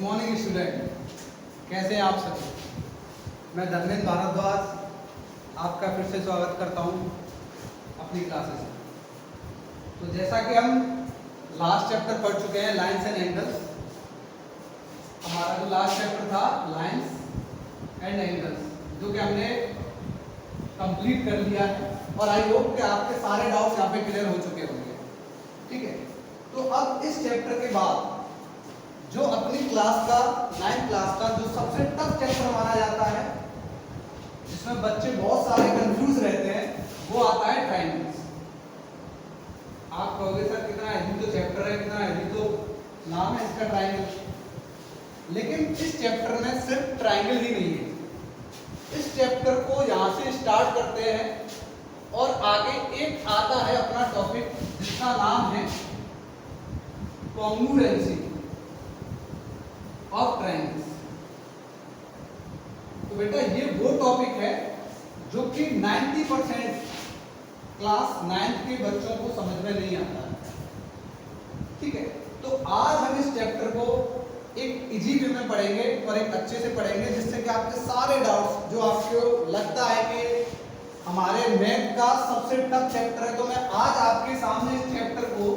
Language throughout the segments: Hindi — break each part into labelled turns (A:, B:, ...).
A: मॉर्निंग स्टूडेंट, कैसे हैं आप सभी। मैं धर्मेंद्र भारद्वाज आपका फिर से स्वागत करता हूं अपनी क्लासेस में। तो जैसा कि हम लास्ट चैप्टर पढ़ चुके हैं लाइंस एंड एंगल्स, हमारा जो लास्ट चैप्टर था लाइंस एंड एंगल्स, जो कि हमने कंप्लीट कर लिया है और आई होप कि आपके सारे डाउट्स यहाँ पे क्लियर हो चुके होंगे। ठीक है, तो अब इस चैप्टर के बाद जो अपनी क्लास का 9th क्लास का जो सबसे टफ चैप्टर माना जाता है, जिसमें बच्चे बहुत सारे कंफ्यूज रहते हैं, वो आता है ट्रायंगल्स। आप कहोगे सर कितना हेवी तो चैप्टर है, कितना हेवी तो नाम है इसका ट्रायंगल, लेकिन इस चैप्टर में सिर्फ ट्रायंगल ही नहीं है। इस चैप्टर को यहाँ से स्टार्ट करते हैं और आगे एक आता है अपना टॉपिक जिसका नाम है कॉन्ग्रुएंसी ऑफ ट्रायंगल्स। तो बेटा ये वो टॉपिक है जो कि 90% क्लास 9th के बच्चों को समझ में नहीं आता है। ठीक है, तो आज हम इस चैप्टर को एक इजी वे में पढ़ेंगे और एक अच्छे से पढ़ेंगे, जिससे कि आपके सारे डाउट्स जो आपको लगता है कि हमारे मैथ का सबसे टफ चैप्टर है, तो मैं आज आपके सामने इस चैप्टर को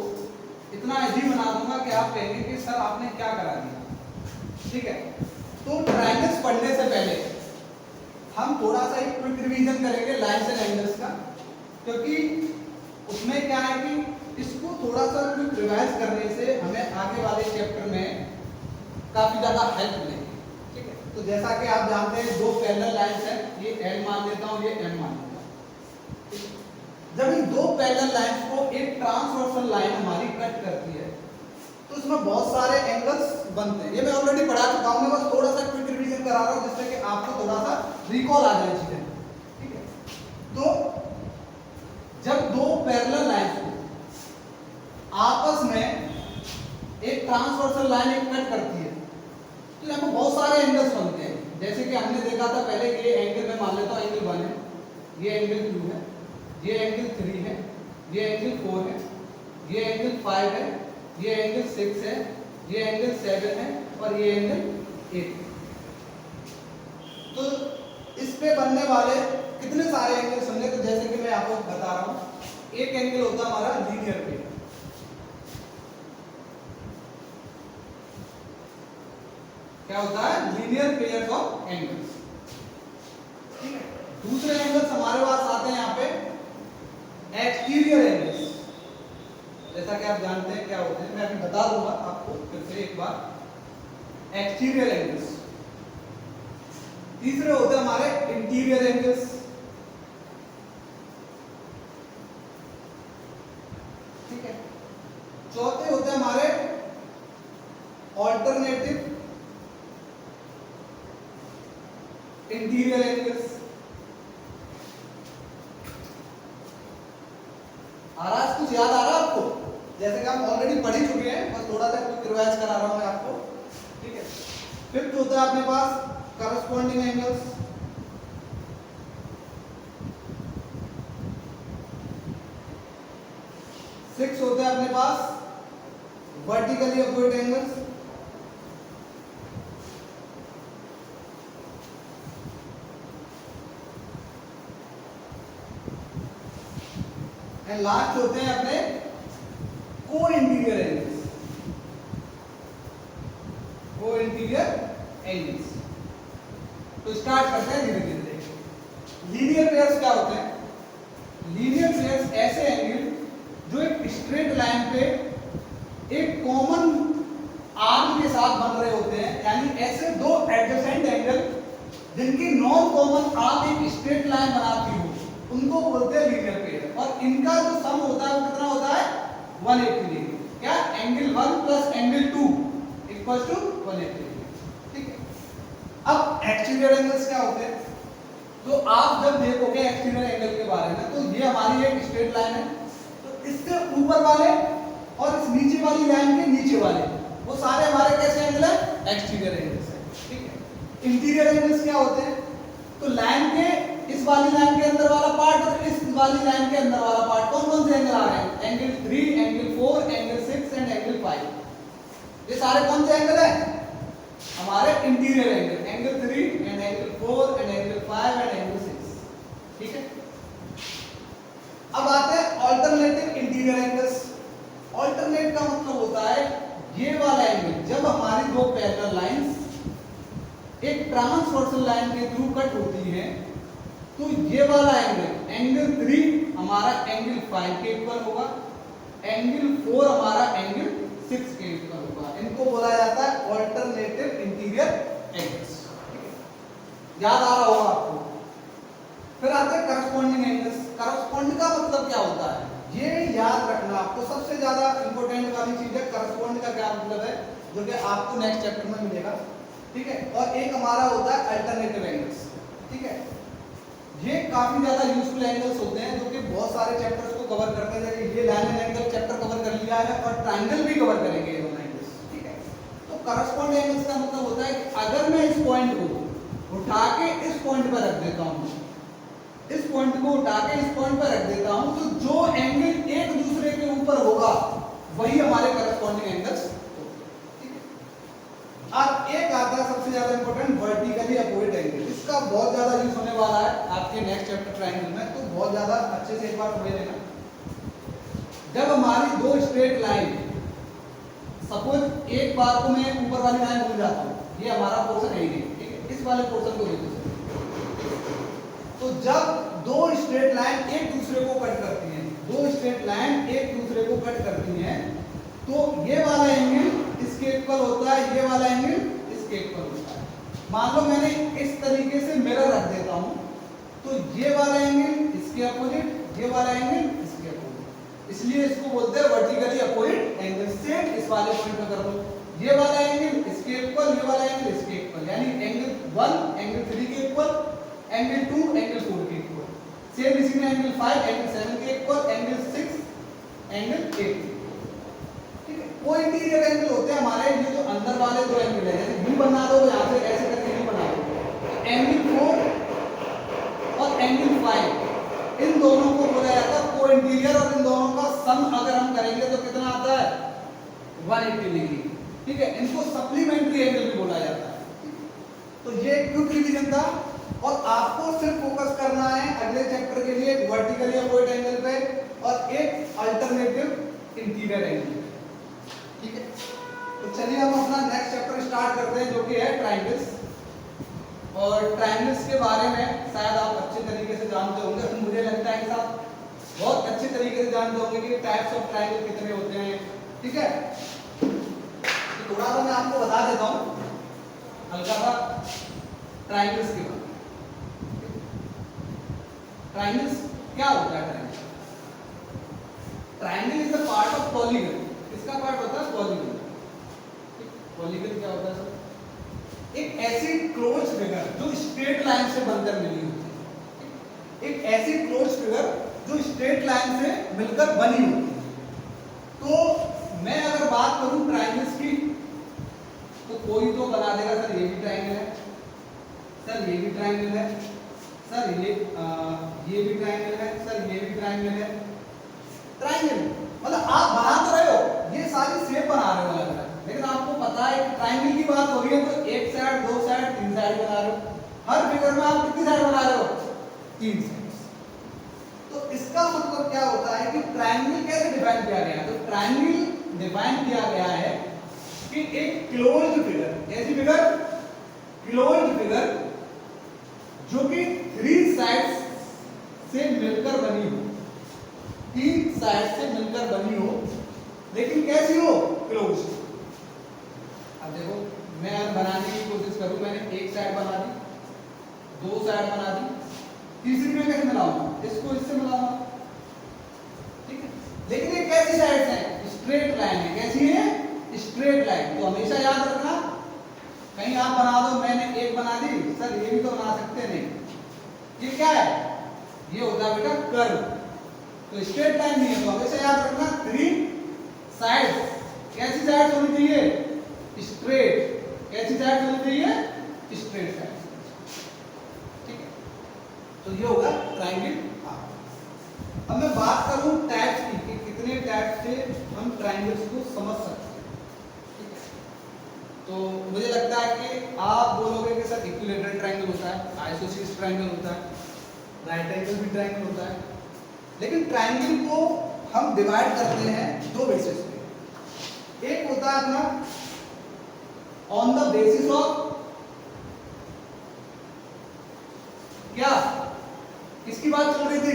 A: इतना इजी बना दूंगा कि आप कहेंगे कि सर आपने क्या करा दिया। ठीक है, तो ट्रायंगल्स पढ़ने से पहले हम थोड़ा सा एक क्विक रिवीजन करेंगे लाइंस एंड एंगल्स का, क्योंकि उसमें क्या है कि इसको थोड़ा सा क्विक रिवाइज करने से हमें आगे वाले चैप्टर में काफी ज्यादा हेल्प मिलेगी। ठीक है, तो जैसा कि आप जानते हैं दो पैरेलल लाइंस हैं, ये L मान लेता हूँ, ये M मान लेता हूँ। जब इन दो पैरेलल लाइंस को एक ट्रांसवर्सल लाइन हमारी कट करती है तो इसमें बहुत सारे एंगल्स बनते हैं। ये मैं ऑलरेडी पढ़ा चुका हूं, मैं बस थोड़ा सा क्विक रिवीजन करा रहा हूं जिससे कि आपको थोड़ा सा रिकॉल आ जाए चीजें। ठीक है, तो जब दो पैरेलल लाइंस को आपस में एक ट्रांसवर्सल लाइन एक कट करती है तो यहाँ पर बहुत सारे एंगल्स बनते हैं। जैसे कि हमने देखा था पहले कि ये एंगल में मान लेता हूँ एंगल 1 है, ये एंगल 2 है, ये एंगल 3 है, ये एंगल 4 है, ये एंगल 5 है, ये एंगल 6 है, ये एंगल 7 है और ये एंगल 8 है। तो इस पे बनने वाले कितने सारे एंगल्स होंगे, तो जैसे कि मैं आपको बता रहा हूं, एक एंगल होता है हमारा लीनियर पेयर। क्या होता है? Linear pairs of angles. ठीक है, दूसरे एंगल्स हमारे पास आते हैं यहाँ पे एक्सटीरियर एंगल्स। जैसा कि आप जानते हैं क्या होते हैं, मैं अभी बता दूंगा आपको फिर से एक बार। Exterior angles. तीसरे होते हैं हमारे इंटीरियर एंगल्स। ठीक है, चौथे होते हैं हमारे ऑल्टरनेटिव इंटीरियर एंगल्स। आज कुछ याद आ रहा है आपको? जैसे कि हम ऑलरेडी पढ़ ही चुके हैं, बस थोड़ा सा कुछ रिवाइज करा रहा हूं मैं आपको। ठीक है, फिफ्थ होता है अपने पास करस्पॉन्डिंग एंगल्स। सिक्स होते हैं अपने पास vertically opposite angles. And last होते हैं अपने को इंटीरियर एंगल्स। को इंटीरियर एंगल्स। तो स्टार्ट करते हैं धीरे धीरे। लीनियर पेयर्स क्या होते हैं? लीनियर पेयर्स ऐसे एंगल जो एक स्ट्रेट लाइन पे एक कॉमन आर्म के साथ बन रहे होते हैं, यानी ऐसे दो एडजेसेंट एंगल जिनकी नॉन कॉमन आर्म एक स्ट्रेट लाइन बनाती हो, उनको बोलते हैं लीनियर पेयर। और इनका जो सम होता है वो कितना होता है? 180 डिग्री। क्या? Angle 1 plus angle 2 equals to 180 degree. ठीक है, अब एक्सटीरियर एंगल्स क्या होते हैं? तो आप जब देखोगे एक्सटीरियर एंगल के बारे में, तो ये हमारी एक स्ट्रेट लाइन है, तो इससे ऊपर वाले और इस नीचे वाली लाइन के नीचे वाले वो सारे हमारे कैसे एंगल है? एक्सटीरियर एंगल्स है। ठीक है, इंटीरियर एंगल्स क्या होते हैं? तो लाइन के इस वाली लाइन के अंदर वाला पार्ट और इस वाली लाइन के अंदर वाला पार्ट, कौन कौन से एंगल आ रहे हैं? Angle 3, angle 4, angle 6 and angle 5। ये सारे कौन से एंगल हैं? Interior angle, angle 3 and angle 4 and angle 5 and angle 6, ठीक है। अब आते हैं ऑल्टरनेटिव इंटीरियर एंगल्स। ऑल्टरनेट का मतलब होता है ये वाला एंगल, जब हमारी दो पैरेलल लाइंस एक ट्रांसवर्सल लाइन के थ्रू कट होती हैं, तो ये वाला एंगल, एंगल 3 हमारा एंगल 5 के इक्वल होगा, एंगल 4 हमारा एंगल 6 के इक्वल होगा। इनको बोला जाता है ऑल्टरनेटिव इंटीरियर एंगल्स, याद आ रहा होगा आपको। फिर आते हैं करस्पॉन्डिंग एंगल्स। करस्पॉन्ड का मतलब क्या होता है, ये याद रखना आपको, सबसे ज्यादा इंपॉर्टेंट वाली चीज है। करस्पॉन्ड का क्या मतलब है, जो कि आपको नेक्स्ट चैप्टर में मिलेगा, ठीक है। और एक हमारा होता है अल्टरनेटिव एंगल्स, ठीक है। ये काफी ज्यादा यूजफुल एंगल्स होते हैं जो कि बहुत सारे चैप्टर्स को कवर करते हैं। जैसे ये लाइन एंगल चैप्टर कवर कर लिया है और ट्रायंगल भी कवर करेंगे ये दोनों एंगल्स, ठीक है। तो करस्पॉन्ड एंगल्स का मतलब होता है कि अगर मैं इस पॉइंट को उठा के इस पॉइंट पर रख देता हूं, इस पॉइंट को उठा के इस पॉइंट पर रख देता हूं, तो जो एंगल एक दूसरे के ऊपर होगा वही हमारे करस्पॉन्डिंग एंगल्स। अब एक आता है सबसे ज्यादा इंपॉर्टेंट, वर्टिकली अपोजिट एंगल। इसका बहुत ज्यादा यूज होने वाला है आपके नेक्स्ट चैप्टर ट्रायंगल में, तो बहुत ज्यादा अच्छे से एक बार समझ लेना। जब हमारी दो स्ट्रेट लाइन, सपोज एक बार को मैं ऊपर वाली लाइन भूल जाता हूं, ये हमारा पोर्शन है ही, ठीक है, इस वाले पोर्शन को देखो। तो जब दो स्ट्रेट लाइन एक दूसरे को कट करती हैं, दो स्ट्रेट लाइन एक दूसरे को कट करती हैं, तो ये वाला एंगल इसके इक्वल होता है, ये वाला एंगल इसके इक्वल होता है। मान लो मैंने इस तरीके से मिरर रख देता हूं, तो ये वाला एंगल इसके अपोजिट, ये वाला एंगल इसके अपोजिट, इसलिए इसको बोलते हैं वर्टिकली अपोजिट एंगल। सेम इस वाले पॉइंट पे कर लो, ये वाला एंगल इसके इक्वल, ये वाला एंगल इसके इक्वल, यानी एंगल 1 एंगल 3 के इक्वल, एंगल 2 एंगल 4 के इक्वल। सेम इसी में एंगल 5 एंगल 7 के इक्वल, एंगल 6 एंगल 8 के इक्वल। वो इंटीरियर एंगल होते हैं हमारे, ये जो अंदर वाले दो एंगल है, जैसे यू बना दो, यहाँ से ऐसे करके यू बना दो, एंगल 4 और एंगल 5, इन दोनों को बोला जाता है को इंटीरियर, और इन दोनों का सम अगर हम करेंगे तो कितना आता है, 180 डिग्री, ठीक है। इनको सप्लीमेंट्री एंगल भी बोला जाता है। तो ये क्विक रिवीजन था, और आपको सिर्फ फोकस करना है अगले चैप्टर के लिए वर्टिकली अपोजिट एंगल पे और एक अल्टरनेटिव इंटीरियर एंगल, ठीक है। तो चलिए हम अपना नेक्स्ट चैप्टर स्टार्ट करते हैं, जो कि है ट्रायंगल्स। और ट्रायंगल्स के बारे में शायद आप अच्छे तरीके से जानते होंगे, मुझे लगता है कि आप बहुत अच्छे तरीके से जानते होंगे कि टाइप्स ऑफ ट्रायंगल कितने होते हैं, ठीक है। तो थोड़ा सा मैं आपको बता देता हूँ हल्का सा ट्रायंगल्स के बारे में। ट्रायंगल्स क्या होता है? Triangle is the part of polygon. इसका पार्ट होता है पॉलीगन। पॉलीगन क्या होता है सर? एक ऐसी क्लोज फिगर जो स्ट्रेट लाइन से बनकर मिली होती है, एक ऐसी क्लोज फिगर जो स्ट्रेट लाइन से मिलकर बनी होती है। तो मैं अगर बात करूं ट्रायंगल्स की, तो कोई तो बना देगा सर ये भी ट्रायंगल है, सर ये भी ट्रायंगल है, सर ये भी ट्रायंगल है, सर ये भी ट्रायंगल है। ट्रायंगल मतलब आप बना तो रहे हो, ये सारी शेप बना रहे हो अलग अलग, लेकिन आपको पता है कि ट्रायंगल की बात हो रही है तो एक साइड, दो साइड, तीन साइड बना रहे हो। हर फिगर में आप कितनी साइड बना रहे हो? 3 साइड्स। तो इसका मतलब क्या होता है कि ट्रायंगल कैसे डिफाइन किया गया है? तो ट्रायंगल डिफाइन किया गया है कि एक क्लोज्ड फिगर, कैसी फिगर? क्लोज्ड फिगर जो कि 3 साइड्स से मिलकर बनी हो, 3 साइड से मिलकर बनी हो, लेकिन कैसी हो? क्लोज। अब देखो मैं बनाने की कोशिश करूं, मैंने एक साइड बना दी, 2 साइड बना दी, तीसरी में कैसे मिलाऊंगा? इसको इससे मिलाऊंगा, ठीक है। लेकिन ये कैसी साइड है? स्ट्रेट लाइन है। कैसी है? Straight line. तो हमेशा याद रखना, कहीं आप बना दो, मैंने एक बना दी, सर ये भी तो बना सकते नहीं, ये क्या है? ये होता है बेटा कर्व। तो स्ट्रेट लाइन नहीं है, तो हमेशा याद रखना 3 साइड्स। कैसी साइड्स होनी चाहिए? स्ट्रेट। कैसी साइड्स होनी चाहिए? स्ट्रेट साइड, ठीक है। तो ये होगा ट्रायंगल। अब मैं बात करूं टाइप्स की कि कितने टाइप से हम ट्रायंगल्स को समझ सकते हैं, ठीक है। तो मुझे लगता है कि आप इक्विलैटरल ट्रायंगल होता है, आइसोसेलेस ट्रायंगल होता है, राइट एंगल भी ट्रायंगल होता है। लेकिन ट्रायंगल को हम डिवाइड करते हैं दो बेसिस पे। एक होता है अपना ऑन द बेसिस ऑफ क्या, किसकी बात चल रही थी,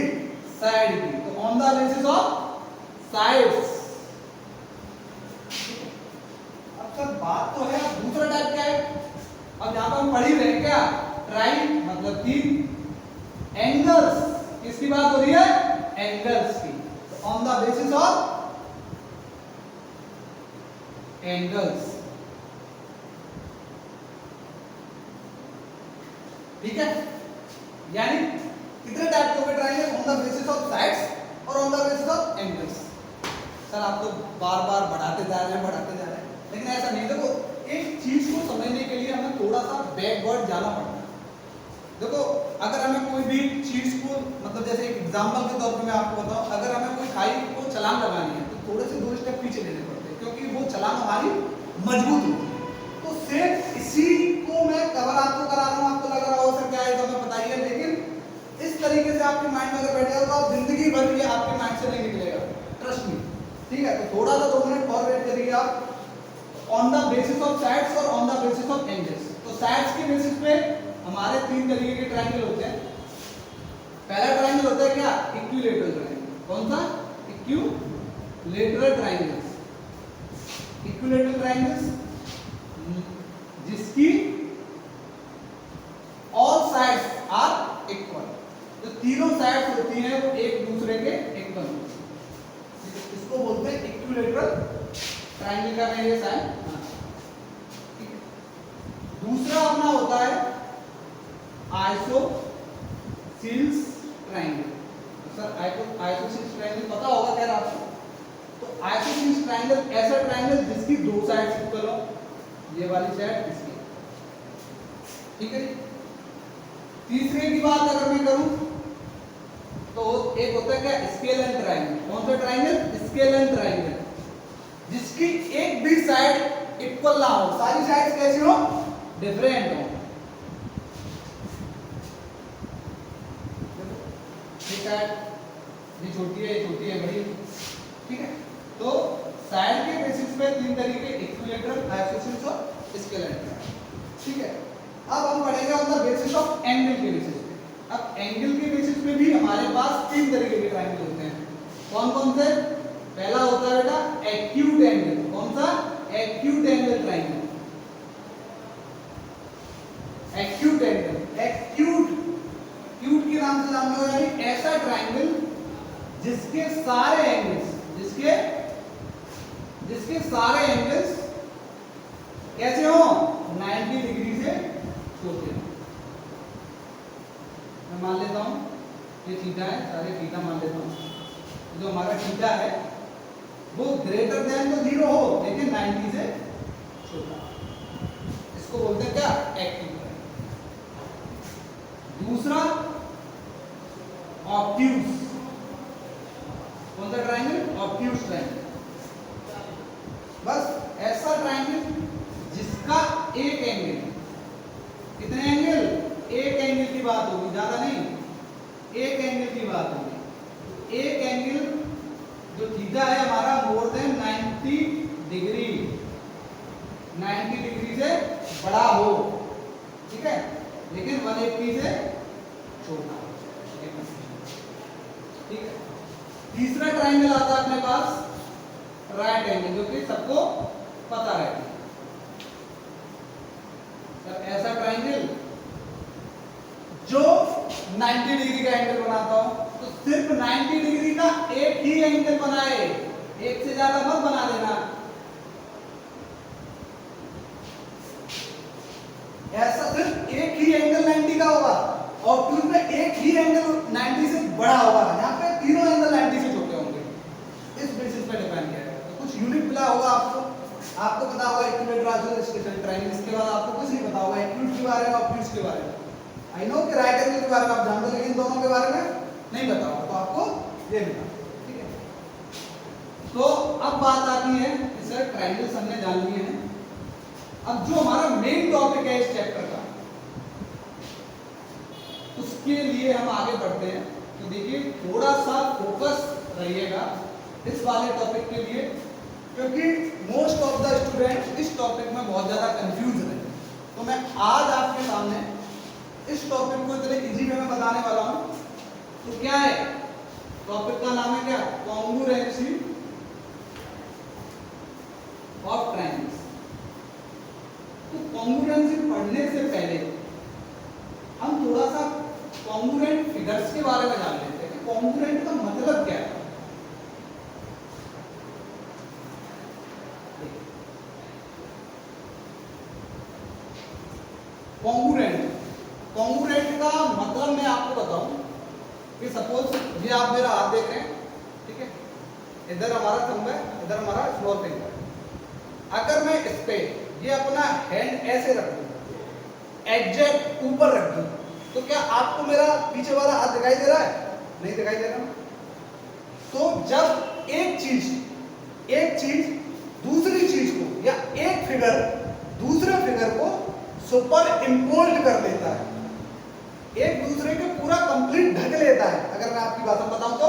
A: साइड की, तो on the basis of sides. अब सर बात तो है, अब दूसरा टाइप क्या है, अब यहां पर हम पढ़ ही रहे हैं क्या, ट्राई मतलब तीन, एंगल्स किसकी बात हो रही है, एंगल्स की, तो on the basis of angles, ठीक है। यानी कितने टाइप के हो गए triangle, on the basis of sides और on the basis of angles. Sir आप तो बार बार बढ़ाते जा रहे हैं, लेकिन ऐसा नहीं। देखो एक चीज को समझने के लिए हमें थोड़ा सा बैकवर्ड जाना पड़ता है। देखो अगर हमें कोई भी चीज को, मतलब जैसे एक एग्जांपल के तौर पे मैं आपको बताऊं, अगर हमें कोई खाई को छलांग लगानी है तो थोड़े से 2 स्टेप पीछे लेने पड़ते हैं, क्योंकि वो छलांग हमारी मजबूत होती है। तो सेम इसी को मैं कवर आपको करा रहा हूं, आपको लग रहा हो सर क्या है, तो हमें बताइए, लेकिन इस तरीके से आपके माइंड में अगर बैठ जाए तो आप जिंदगी भर ये आपके माइंड से नहीं निकलेगा, ट्रस्ट मी, ठीक है। तो थोड़ा सा 2 मिनट और वेट करिए आप। On the basis of sides और on the basis of angles, तो साइड्स के बेसिस पे हमारे 3 तरीके के ट्रायंगल होते हैं। पहला ट्रायंगल होता है क्या, इक्विलैटरल ट्रायंगल। कौन सा, इक्विलैटरल ट्रायंगल्स। इक्विलैटरल ट्रायंगल्स जिसकी ऑल साइड्स आर इक्वल, जो तीनों साइड्स होती हैं वो एक दूसरे के इक्वल होती है, इसको बोलते हैं इक्विलैटरल ट्रायंगल का ये साइड। दूसरा अपना होता है isosceles triangle. Sir isosceles triangle पता होगा क्या आपको, तो आइसोसेलेस ट्रायंगल ऐसा ट्रायंगल जिसकी 2 साइड्स इक्वल हो, ये वाली साइड इसकी, ठीक है। तीसरे की बात अगर मैं करूं तो एक होता है क्या, स्केलर ट्रायंगल। कौन सा ट्रायंगल, स्केलर ट्रायंगल, जिसकी एक भी साइड इक्वल ना हो, सारी साइड्स कैसी हो, डिफरेंट हो। ये साइड ये छोटी है, ये छोटी है, बड़ी, ठीक है। तो साइड के बेसिस पे 3 तरीके, इक्विलैटरल, आइसोसेलेस और स्केलर, ठीक है। अब हम पढ़ेंगे on the basis of angle के बेसिस पे। अब एंगल के बेसिस पे भी हमारे पास 3 तरीके के ट्रायंगल होते हैं। कौन कौन से, पहला होता है बेटा एक्यूट एंगल। कौन सा, acute angle triangle. Acute angle, acute के नाम से जानते हो, यानी ऐसा ट्रायंगल जिसके सारे एंगल्स, जिसके सारे एंगल्स कैसे हो, 90 डिग्री से छोटे हो। मैं मान लेता हूं ये थीटा है, सारे थीटा मान लेता हूं। जो हमारा थीटा है वो ग्रेटर देन तो 0 हो, लेकिन 90 से छोटा, इसको बोलते हैं क्या, एक्यूट। दूसरा ऑब्ट्यूज। कौन सा ट्रायंगल, ऑब्ट्यूज ट्रायंगल। बस ऐसा ट्रायंगल जिसका एक एंगल, कितने एंगल, एक एंगल की बात होगी, ज्यादा नहीं, एक एंगल की बात होगी। एक एंगल जो थीटा है हमारा मोर देन 90 डिग्री, 90 डिग्री से बड़ा हो, ठीक है, लेकिन 180 से छोटा, ठीक है। तीसरा ट्रायंगल आता है अपने पास राइट एंगल, जो कि सबको पता रहता है। सर ऐसा ट्रायंगल जो 90 डिग्री का एंगल बनाता हो, तो सिर्फ 90 डिग्री का एक ही एंगल बनाए, एक से ज्यादा मत बना देना। ऐसा सिर्फ एक ही एंगल 90 का होगा, और ट्यूब में एक ही एंगल 90 से बड़ा होगा। यहाँ पे तीनों एंगल 90 से छोटे होंगे, इस बेसिस पे डिपेंड किया है। तो कुछ यूनिट मिला होगा आपको पता होगा इक्विलैटरल ट्रायंगल, इसके बाद आपको कुछ नहीं पता होगा एक्यूट के बारे में, ऑब्ट्यूज के बारे में। आई नो कि राइट एंगल के बारे में आप जानते हो, लेकिन दोनों के बारे में नहीं पता होगा, तो आपको ये मिला, ठीक है। तो अब बात आती है कि सर ट्रायंगल्स हमने जान लिए हैं। अब जो हमारा मेन टॉपिक है इस चैप्टर का, इसके लिए हम आगे बढ़ते हैं। तो देखिए थोड़ा सा फोकस रहिएगा इस वाले टॉपिक के लिए, क्योंकि मोस्ट ऑफ द स्टूडेंट इस टॉपिक में बहुत ज़्यादा कंफ्यूज है। तो मैं आज आपके सामने इस टॉपिक को इतने इजी वे में बताने वाला हूँ। तो क्या है टॉपिक का नाम है, क्या, कॉन्ग्रुएंसी ऑफ ट्रायंगल्स। तो कॉन्ग्रुएंसी पढ़ने से पहले हम थोड़ा सा कॉन्ग्रुएंट फिगर्स के बारे में जान लेते हैं कि कॉन्ग्रुएंट का मतलब क्या है। कॉन्ग्रुएंट का मतलब मैं आपको बताऊं कि सपोज ये आप मेरा हाथ देख रहे हैं, ठीक है, इधर हमारा थंब है, इधर हमारा स्मॉल फिंगर। अगर मैं इस पे ये अपना हैंड ऐसे रख दूं, एग्जैक्ट ऊपर रख दूं, तो क्या आपको मेरा पीछे वाला हाथ दिखाई दे रहा है? नहीं दिखाई दे रहा। तो जब एक चीज दूसरी चीज को या एक फिगर दूसरे फिगर को सुपर इम्पोज कर लेता है, एक दूसरे को पूरा कंप्लीट ढक लेता है। अगर मैं आपकी भाषा में बताऊं तो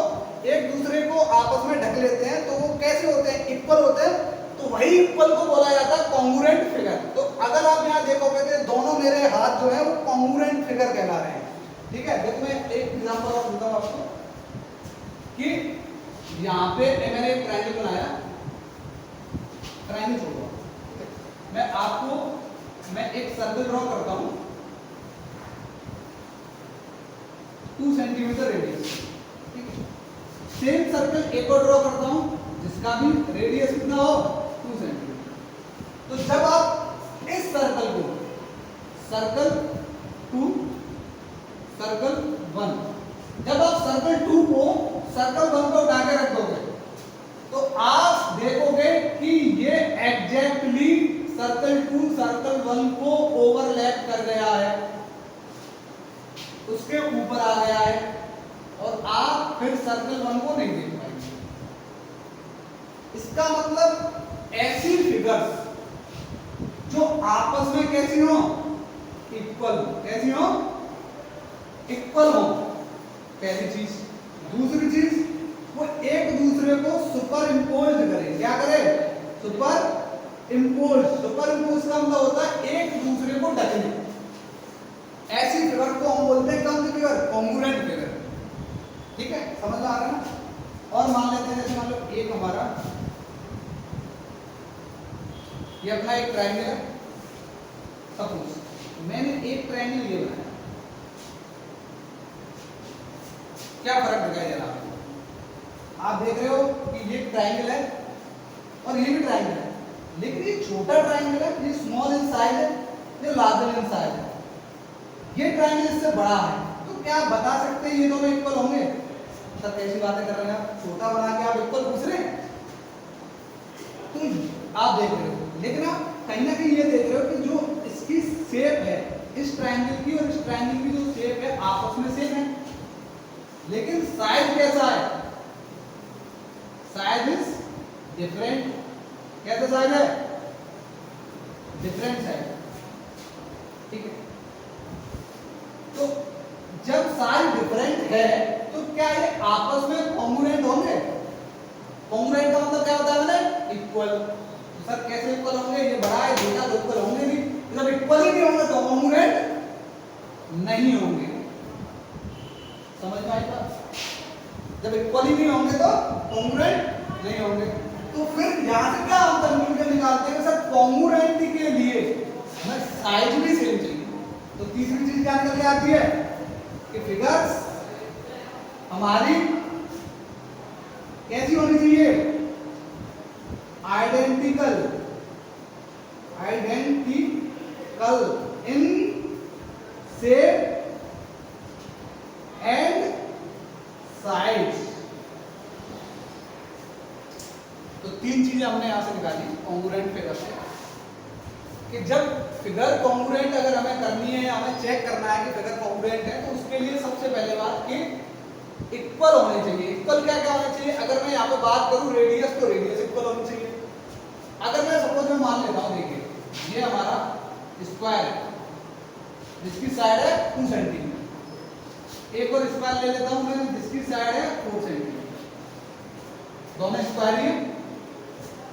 A: एक दूसरे को आपस में ढक लेते हैं, तो वो कैसे होते हैं? इक्वल होते हैं। तो वही इक्वल को बोला जाता है कॉन्ग्रुएंट फिगर। तो अगर आप यहाँ देखोगे तो दोनों मेरे हाथ जो है वो कॉन्ग्रुएंट फिगर कहला रहे हैं, ठीक है। देखो मैं एक एग्जांपल और देता हूं आपको कि यहाँ पे मैंने एक ट्रायंगल बनाया, ट्रायंगल छोड़ो, मैं एक सर्कल ड्रॉ करता हूं 2 सेंटीमीटर रेडियस, ठीक है। सेम सर्कल एक और ड्रॉ करता हूं जिसका भी रेडियस कितना हो 2 सेंटीमीटर। तो जब आप इस सर्कल को सर्कल 2 सर्कल 1, जब आप सर्कल 2 को सर्कल 1 को उठा के रख दोगे तो आप देखोगे कि ये एग्जैक्टली सर्कल 2 सर्कल 1 को ओवरलैप कर गया है, उसके ऊपर आ गया है, और आप फिर सर्कल 1 को नहीं देख पाएंगे। इसका मतलब ऐसी फिगर्स जो आपस में कैसी हो? इक्वल। कैसी हो? इक्वल हो, पहली चीज। दूसरी चीज, वो एक दूसरे को सुपर इम्पोज करें। क्या करें? Super impose. सुपर इम्पोज का मतलब होता है एक दूसरे को ढकना। ऐसी फिगर को हम बोलते हैं कौन सी फिगर? कॉन्ग्रुएंट फिगर, ठीक है। समझ में आ रहा है ना। और मान लेते हैं जैसे मान लो एक हमारा ये अपना एक ट्रायंगल है, सपोज मैंने एक ट्रायंगल ये बनाया, क्या फर्क दिखाई दे रहा है? आप देख रहे हो कि ये ट्रायंगल है और ये भी ट्रायंगल है, लेकिन ये छोटा ट्रायंगल है, ये स्मॉल इन साइज है, ये लार्जर इन साइज है। ये ट्रायंगल इससे बड़ा है, तो क्या आप बता सकते हैं ये दोनों इक्वल होंगे? सर कैसी बातें कर रहे हैं आप? छोटा बना के आप इक्वल पूछ रहे हैं? तो आप देख रहे हो, लेकिन आप कहीं ना कहीं ये देख रहे हो कि जो इसकी शेप है इस ट्रायंगल की और इस ट्रायंगल की जो शेप है आपस में सेम है, लेकिन साइज कैसा है? Size is different. कैसा साइज है? डिफरेंट साइज, ठीक है। तो जब साइज डिफरेंट है तो क्या ये आपस में कॉन्ग्रुएंट होंगे? कॉन्ग्रुएंट का मतलब क्या होता है? मैंने इक्वल। सर कैसे इक्वल होंगे? ये बड़ा है छोटा, तो इक्वल होंगे नहीं। जब इक्वल ही नहीं होंगे तो कॉन्ग्रुएंट नहीं होंगे। समझ में आएगा? जब इक्वल ही नहीं होंगे तो कॉन्ग्रुएंट नहीं होंगे। तो फिर यहां से क्या हम कंक्लूजन निकालते हैं? सर कॉन्ग्रुएंट के लिए हमें साइज भी सेम चाहिए। तो तीसरी चीज क्या निकल के आती है कि फिगर्स हमारी कैसी होनी चाहिए? Identical. Identical in shape and size. तो तीन चीजें हमने यहां से निकाली कॉन्ग्रुएंट फिगर से, कि जब फिगर कॉन्ग्रुएंट अगर हमें करनी है या हमें चेक करना है कि फिगर कॉन्ग्रुएंट है, तो उसके लिए सबसे पहले बात कि इक्वल होने चाहिए। इक्वल क्या क्या होना चाहिए? अगर मैं यहाँ पे बात करूं रेडियस, तो रेडियस इक्वल होनी चाहिए। अगर मैं सपोज में मान लेता हूं, देखिए ये हमारा स्क्वायर है जिसकी साइड है 2 सेंटीमीटर, एक और स्क्वायर ले लेता हूं मैं जिसकी साइड है 4 सेंटीमीटर, दोनों स्क्वायर ही।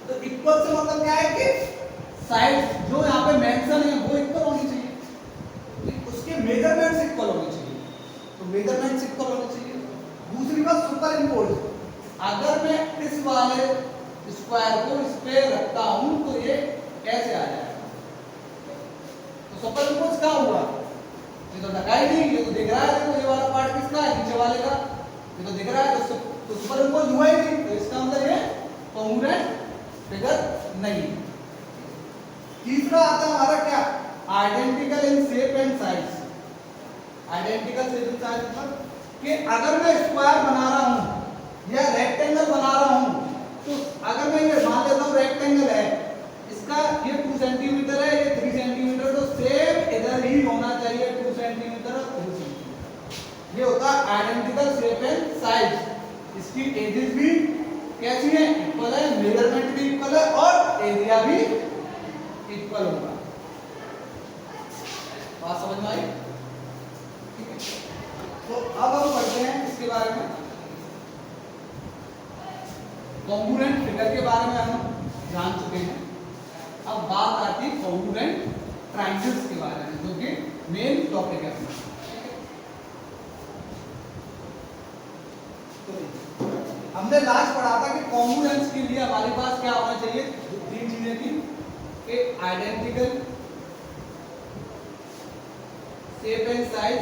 A: तो इक्वल से मतलब क्या है कि साइड जो यहाँ पे मेंशन है वो इक्वल होनी चाहिए, उसके मेजरमेंट्स इक्वल होने चाहिए, तो मेजरमेंट्स इक्वल होने चाहिए। दूसरी बात सुपर इम्पोज, अगर मैं इस वाले स्क्वायर को इस पे रखता हूं तो ये कैसे आ जाएगा, तो सुपर इम्पोज क्या हुआ, ये तो ढका ही नहीं, ये तो दिख रहा है, देखो ये वाला पार्ट किसका है, नीचे वाले का, ये तो दिख रहा है, तो सुपर इम्पोज हुआ ही नहीं, तो इसका मतलब ये कॉन्ग्रुएंट फिगर नहीं। तीसरा आता है हमारा क्या, identical in shape and size. Identical shape and size मतलब कि अगर मैं स्क्वायर बना रहा हूं या रेक्टेंगल बना रहा हूं, तो अगर मैं ये मान लेता हूं रेक्टेंगल है, इसका ये 2 सेंटीमीटर है, ये 3 सेंटीमीटर, तो सेम इधर ही होना चाहिए 2 सेंटीमीटर और 3 सेंटीमीटर। ये होता है आइडेंटिकल शेप एंड साइज। इसकी एजेस भी कैसी है, इक्वल है, मेजरमेंट भी इक्वल है और एरिया भी इक्वल होगा। बात समझ में आई? ठीक है, तो अब हम पढ़ते हैं इसके बारे में, कॉन्ग्रुएंट फिगर के बारे में हम जान चुके हैं। अब बात आती है कॉन्ग्रुएंट ट्रायंगल्स के बारे में, जो कि मेन टॉपिक है अपना। हमने लास्ट पढ़ा था कि कॉन्ग्रुएंस के लिए हमारे पास क्या होना चाहिए, 3 चीजें थी, एक आइडेंटिकल शेप एंड साइज,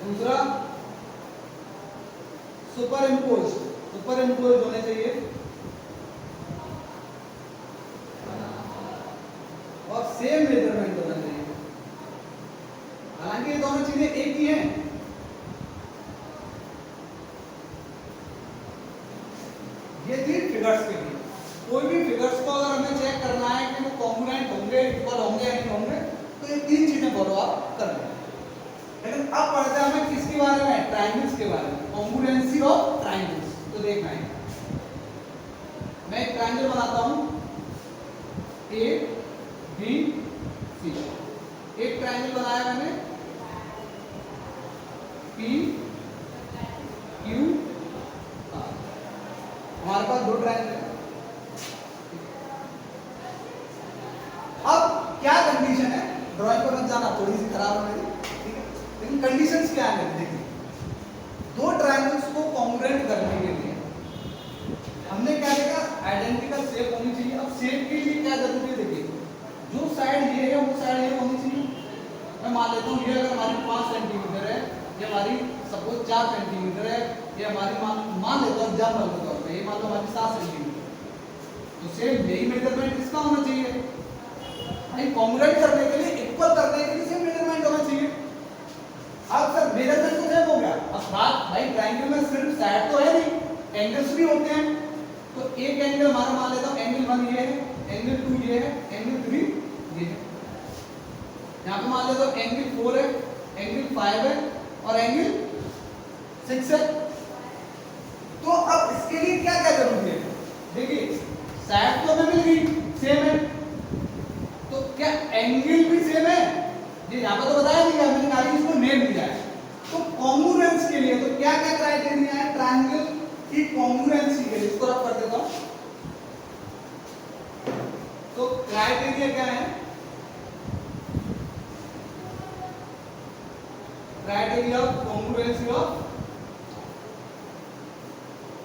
A: दूसरा सुपर इम्पोज होने चाहिए, और सेम मेजरमेंट होना चाहिए। हालांकि ये दोनों चीजें एक ही हैं, ये थी फिगर्स के लिए। कोई भी फिगर्स को अगर हमें चेक करना है कि वो कॉन्ग्रुएंट होंगे, इक्वल होंगे या नहीं होंगे, तो ये 3 चीजें फॉलो आप कर लें। लेकिन अब पढ़ते हैं हमें किसके बारे में, ट्रायंगल्स के बारे में, कॉन्ग्रुएंसी ऑफ ट्रायंगल्स। तो देखना है, मैं एक ट्रायंगल बनाता हूं ए बी सी, एक ट्रायंगल बनाया मैंने पी क्यू आर, हमारे पास 2 ट्रायंगल है। अब क्या कंडीशन है, ड्राइंग पर मत जाना, थोड़ी सी खराब है मेरी, ठीक है, लेकिन कंडीशंस क्या है देखिए। 2 ट्रायंगल्स को कॉन्ग्रुएंट करने के लिए हमने क्या देखा, आइडेंटिकल शेप होनी चाहिए। अब शेप के लिए क्या जरूरी है, देखिए जो साइड ये है वो साइड ये होनी चाहिए। मैं मान लेता हूँ ये अगर हमारी 5 सेंटीमीटर है, ये हमारी सपोज 4 सेंटीमीटर है, ये हमारी मान लेता हूँ एग्जाम्पल के तौर पे ये मान लो हमारी 7 सेंटीमीटर, तो सेम यही मेजरमेंट इसका होना चाहिए भाई, कॉन्ग्रुएंट करने के लिए, इक्वल करने के लिए सेम मेजरमेंट होना चाहिए। अब सर मेजरमेंट तो सेम हो गया, अब बात भाई ट्रायंगल में सिर्फ साइड तो है नहीं, एंगल्स भी होते हैं। तो एक एंगल हमारा मान लेता हूं एंगल 1 ये है, एंगल 2 ये है, एंगल 3 ये है, यहां पे मान लेता हूं एंगल 4 है, एंगल 5 है और एंगल 6 है। तो अब इसके लिए क्या क्या जरूरी है, देखिए साइड तो हमें मिल गई, सेम है, तो क्या एंगल भी सेम है, जी यहां पर तो बताया नहीं है, मैंने खाली इसको नेम दिया है। तो कॉन्ग्रुएंस के लिए तो क्या क्या क्राइटेरिया है ट्रायंगल की कॉन्ग्रुएंसी के लिए, इसको रख कर देता हूं। तो क्राइटेरिया क्या है, criteria of congruency of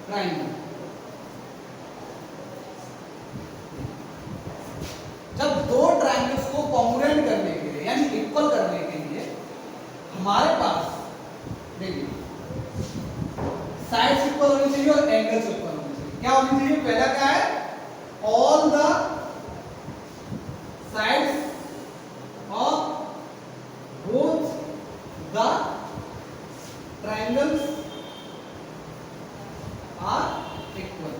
A: triangle. जब 2 ट्रायंगल्स को कॉन्ग्रुएंट करने के लिए यानी इक्वल करने के लिए हमारे पास देखिए साइड्स इक्वल होनी चाहिए और एंगल्स इक्वल होने चाहिए। क्या होनी चाहिए, पहला क्या है, all the sides of both the triangles are equal.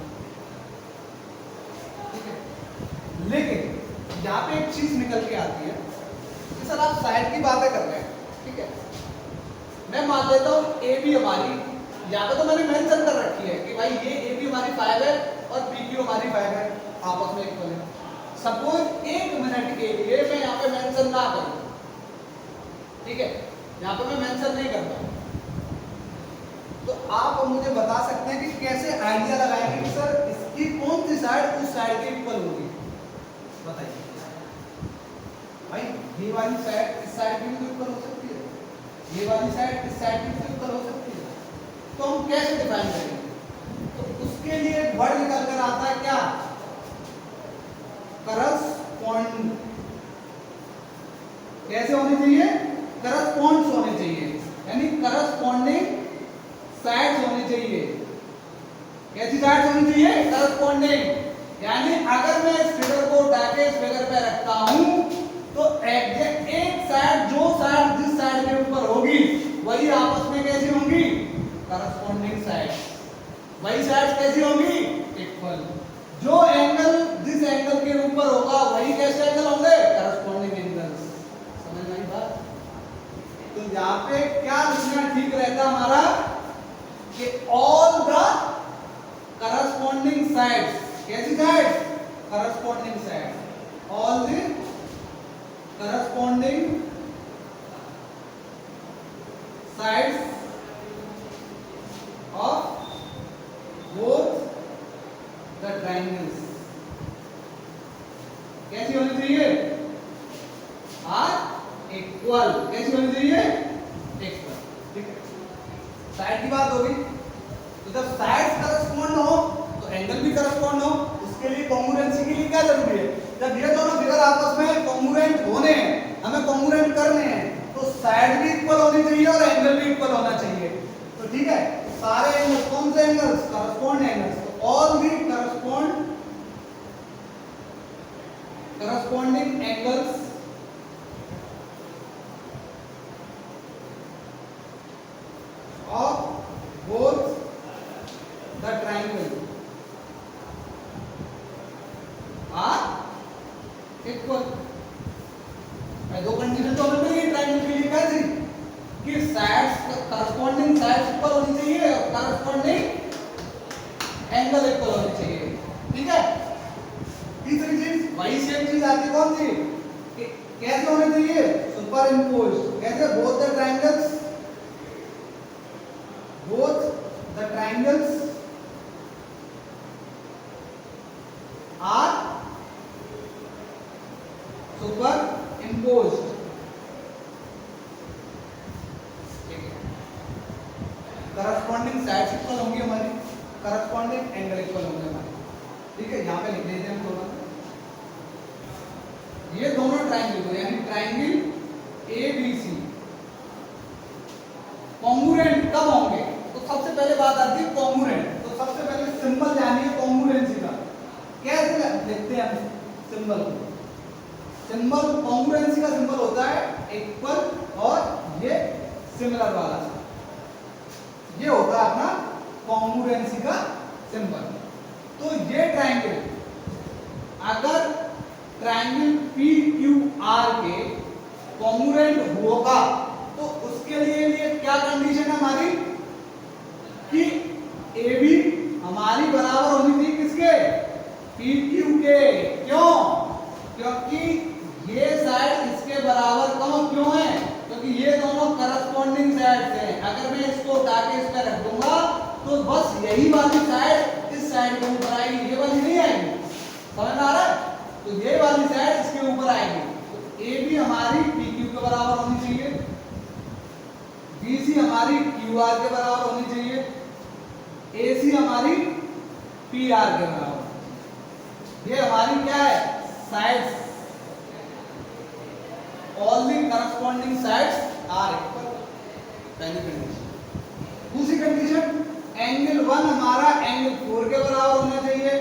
A: ठीक है, लेकिन यहाँ पे एक चीज निकल के आती है कि सर आप साइड की बातें कर रहे हैं, ठीक है, मैं मान लेता हूँ ए बी हमारी, यहाँ पे तो मैंने मेंशन कर रखी है कि भाई ये ए बी हमारी 5 है और पी क्यू हमारी 5 है, आपस में इक्वल है। सपोज 1 मिनट के लिए मैं यहाँ पे मेंशन ना करूँ, ठीक है, यहाँ पे मैं मेंशन नहीं करता। तो आप मुझे बता सकते हैं कि कैसे आइडिया लगाएंगे कि सर इसकी कौन सी साइड उस साइड के इक्वल होगी, बताइए भाई। ये वाली साइड इस साइड की भी इक्वल हो सकती है, ये वाली साइड इस साइड की भी इक्वल हो सकती है। तो हम कैसे डिफाइन करेंगे? तो उसके लिए एक वर्ड निकल कर आता है क्या, करस्पॉन्ड। कैसे होने चाहिए? करस्पॉन्ड्स होने चाहिए, यानी करस्पॉन्डिंग साइड्स होनी चाहिए। कैसी साइड्स होनी चाहिए? करस्पॉन्डिंग। यानी अगर मैं इस फिगर को उठा के इस फिगर पे रखता हूं तो एग्जैक्ट एक साइड, जो साइड जिस साइड के ऊपर होगी वही आपस में कैसी होंगी? Corresponding sides. वही साइड्स कैसी होंगी? इक्वल। जो एंगल जिस एंगल के ऊपर होगा वही कैसे एंगल होंगे? Corresponding angles. समझ में आई बात? तो यहाँ पे क्या लिखना ठीक रहता हमारा कि ऑल द करस्पॉन्डिंग साइड्स। कैसी sides? Corresponding sides. All the corresponding sides of both the triangles कैसी होनी चाहिए? Are equal. कैसी होनी चाहिए? इक्वल। ठीक है, साइड की बात होगी। तो जब साइड्स करस्पॉन्ड हो तो एंगल भी करस्पॉन्ड हो। उसके लिए कॉन्ग्रुएंसी के लिए क्या जरूरी है? जब ये दोनों फिगर आपस में कॉन्ग्रुएंट होने हैं, हमें कॉन्ग्रुएंट करने हैं, तो साइड भी इक्वल होनी चाहिए और एंगल भी इक्वल होना चाहिए। तो ठीक है, सारे एंगल कौन से एंगल्स? Correspond angles. तो all the corresponding angles of both the triangle are equal। दो कंडीशन तो हमें मिल गई ट्रायंगल के लिए। कैसी? कि साइड्स करस्पॉन्डिंग साइड्स इक्वल होनी चाहिए और करस्पॉन्डिंग एंगल इक्वल होनी चाहिए। ठीक है, तीसरी चीज वही सेम चीज आती है, कौन सी? कि कैसे होने चाहिए? Superimposed. कैसे? Both the triangles are superimposed। ठीक है, करस्पॉन्डिंग साइड्स इक्वल होंगी हमारी, करस्पॉन्डिंग एंगल इक्वल होंगे हमारे। ठीक है, यहाँ पे लिख लेते हैं हम दोनों। ये दोनों ट्रायंगल को, यानी ट्रायंगल ABC कॉन्ग्रुएंट कब होंगे? तो सबसे पहले बात आती है कॉन्ग्रुएंट। तो सबसे पहले सिंबल जानिए कॉन्ग्रुएंसी का। कैसे लिखते हैं हम सिंबल को? सिंबल कॉन्ग्रुएंसी का सिंबल होता है इक्वल और ये सिमिलर वाला। ये होता है अपना कॉन्ग्रुएंसी का सिंबल। तो ये ट्रायंगल अगर ट्रायंगल PQR के कॉन्ग्रुएंट होगा तो उसके लिए क्या कंडीशन है हमारी? कि AB हमारी बराबर होनी चाहिए किसके? PQ के। क्यों? क्योंकि ये साइड इसके बराबर क्यों है? क्योंकि ये दोनों करस्पॉन्डिंग साइड्स हैं। अगर मैं इसको उठा के इस पर रख दूंगा तो बस यही वाली साइड इस साइड के ऊपर आएगी, ये वाली नहीं आएगी। समझ में आ रहा है? तो ये वाली साइड इसके ऊपर आएगी। तो AB हमारी PQ के बराबर होनी चाहिए, BC हमारी QR के बराबर होनी चाहिए, AC हमारी PR के बराबर। ये हमारी क्या है? Sides. All the corresponding sides are equal. पहली कंडीशन। दूसरी कंडीशन, एंगल 1 हमारा एंगल 4 के बराबर होना चाहिए,